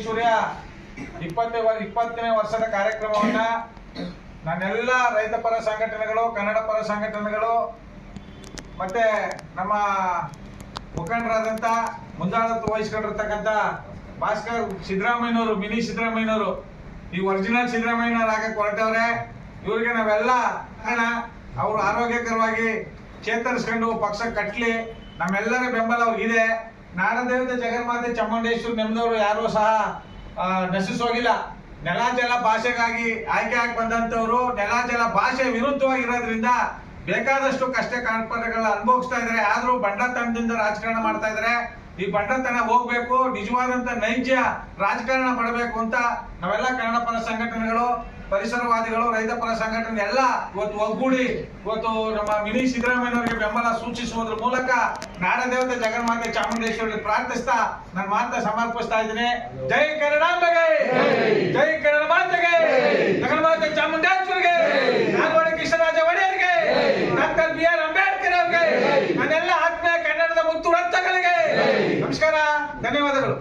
ಸೂರ್ಯ 20ನೇ ವರ್ಷದ ಕಾರ್ಯಕ್ರಮವನ್ನ ನನ್ನೆಲ್ಲ ರೈತ ಪರ ಸಂಘಟನೆಗಳು, ಕನ್ನಡ ಪರ ಸಂಘಟನೆಗಳು ಮತ್ತೆ ನಮ್ಮ ಮುಖಂಡರಾದಂತ ಮುಂದಾಳತ್ವ ವಹಿಸ್ಕೊಂಡಿರ್ತಕ್ಕಂಥ ಭಾಸ್ಕರ್ ಸಿದ್ದರಾಮಯ್ಯನವರು, ಮಿನಿ ಸಿದ್ದರಾಮಯ್ಯನವರು, ಈ ಒರಿಜಿನಲ್ ಸಿದ್ದರಾಮಯ್ಯನವರು ಆಗಕ್ಕೆ ಹೊರಟವ್ರೆ. ಇವರಿಗೆ ನಾವೆಲ್ಲ ಅವರು ಆರೋಗ್ಯಕರವಾಗಿ ಚೇತರಿಸ್ಕೊಂಡು ಪಕ್ಷ ಕಟ್ಲಿ, ನಮ್ಮೆಲ್ಲರ ಬೆಂಬಲ ಅವ್ರಿಗಿದೆ. ನಾಡದೇವತೆ ಜಗನ್ಮಾತೆ ಚಾಮುಂಡೇಶ್ವರಿ ನೆಮ್ಮದವರು ಯಾರು ಸಹ ನಶಿಸೋಗಿಲ್ಲ. ನೆಲ ಜಲ ಭಾಷೆಗಾಗಿ ಆಯ್ಕೆ ಆಗಿ ಬಂದಂತವ್ರು ನೆಲ ಜಲ ಭಾಷೆ ವಿರುದ್ಧವಾಗಿರೋದ್ರಿಂದ ಬೇಕಾದಷ್ಟು ಕಷ್ಟ ಕಾರ್ಪಣ್ಯಗಳನ್ನ ಅನುಭವಿಸ್ತಾ ಇದ್ದಾರೆ. ಆದ್ರೂ ಬಂಡತನದಿಂದ ರಾಜಕಾರಣ ಮಾಡ್ತಾ ಇದ್ದಾರೆ. ಈ ಬಂಡತನ ಹೋಗ್ಬೇಕು, ನಿಜವಾದಂತ ನೈಜ ರಾಜಕಾರಣ ಮಾಡಬೇಕು ಅಂತ ನಾವೆಲ್ಲ ಕನ್ನಡ ಪರ ಸಂಘಟನೆಗಳು, ಪರಿಸರವಾದಿಗಳು, ರೈತ ಪರ ಸಂಘಟನೆ ಎಲ್ಲ ಇವತ್ತು ಒಗ್ಗೂಡಿ ಇವತ್ತು ನಮ್ಮ ಮಿನಿ ಸಿದ್ದರಾಮಯ್ಯನವರಿಗೆ ಬೆಂಬಲ ಸೂಚಿಸುವುದರ ಮೂಲಕ ನಾಡದೇವತೆ ಜಗನ್ಮಾತೆ ಚಾಮುಂಡೇಶ್ವರಿ ಪ್ರಾರ್ಥಿಸ್ತಾ ನನ್ನ ಮಾತನ್ನ ಸಮರ್ಪಿಸ್ತಾ ಇದ್ದೀನಿ. ಜೈ ಕನ್ನಡಾಂಬೆಗೆ, ಜೈ ಕನ್ನಡ ಮಾತೆಗೆ, ಜಗನ್ಮಾತೆ ಚಾಮುಂಡೇಶ್ವರಿಗೆ, ನಾಲ್ವಡಿ ಕೃಷ್ಣರಾಜ ಒಡೆಯರ್ಗೆ, ಡಾಕ್ಟರ್ BR ಅಂಬೇಡ್ಕರ್ ಅವರಿಗೆ, ನನ್ನೆಲ್ಲ ಆತ್ಮೀಯ ಕನ್ನಡದ ಮುತ್ತು ರತ್ನಗಳಿಗೆ ನಮಸ್ಕಾರ, ಧನ್ಯವಾದಗಳು.